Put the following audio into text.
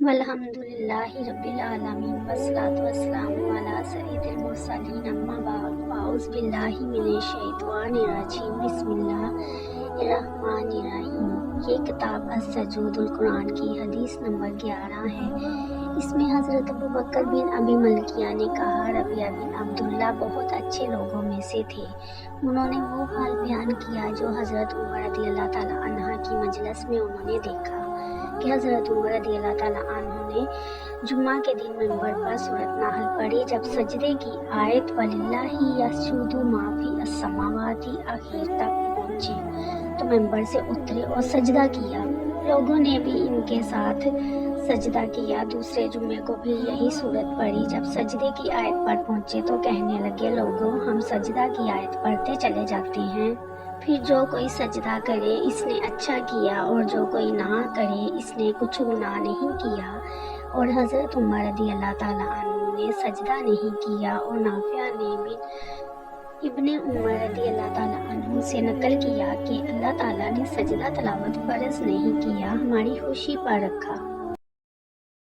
वल्हम्दुलिल्लाहि रब्बिल आलमीन वस्सलातु वस्सलामु अला सय्यिदिल मुरसलीन अम्मा बाद फाउज़ बिल्लाहि मिनश शैतानिर रजीम बिस्मिल्लाहिर्रहमानिर्रहीम। ये किताब अस-सजूदुल कुरान की हदीस नंबर 11 है। इसमें हज़रत अबू बकर बिन अबी मलकिया ने कहा, रबिया बिन अब्दुल्ला बहुत अच्छे लोगों में से थे। उन्होंने वो हाल बयान किया जो हज़रत उमर रज़ियल्लाहु ताला अन्हा की मजलिस में उन्होंने देखा कि हज़रत उमर रज़ियल्लाहु ताला अन्हु ने जुम्मा के दिन मिंबर पर सूरत नाहल पढ़ी। जब सजदे की आयत वलिल्लाहि यसजुदु मा फी अस्समावाति आखिर तक पहुंची तो मिंबर से उतरे और सजदा किया। लोगों ने भी इनके साथ सजदा किया। दूसरे जुम्मे को भी यही सूरत पढ़ी। जब सजदे की आयत पर पहुंचे तो कहने लगे, लोगों हम सजदा की आयत पढ़ते चले जाते हैं, फिर जो कोई सजदा करे इसने अच्छा किया और जो कोई ना करे इसने कुछ गुनाह नहीं किया। और हज़रत उमर रज़ियल्लाहु ताला अन्हु ने सजदा नहीं किया। और नाफिया ने भी इब्ने उमर रज़ियल्लाहु ताला अन्हु से नकल किया कि अल्लाह ताला ने सजदा तलावत फर्ज नहीं किया, हमारी खुशी पर रखा।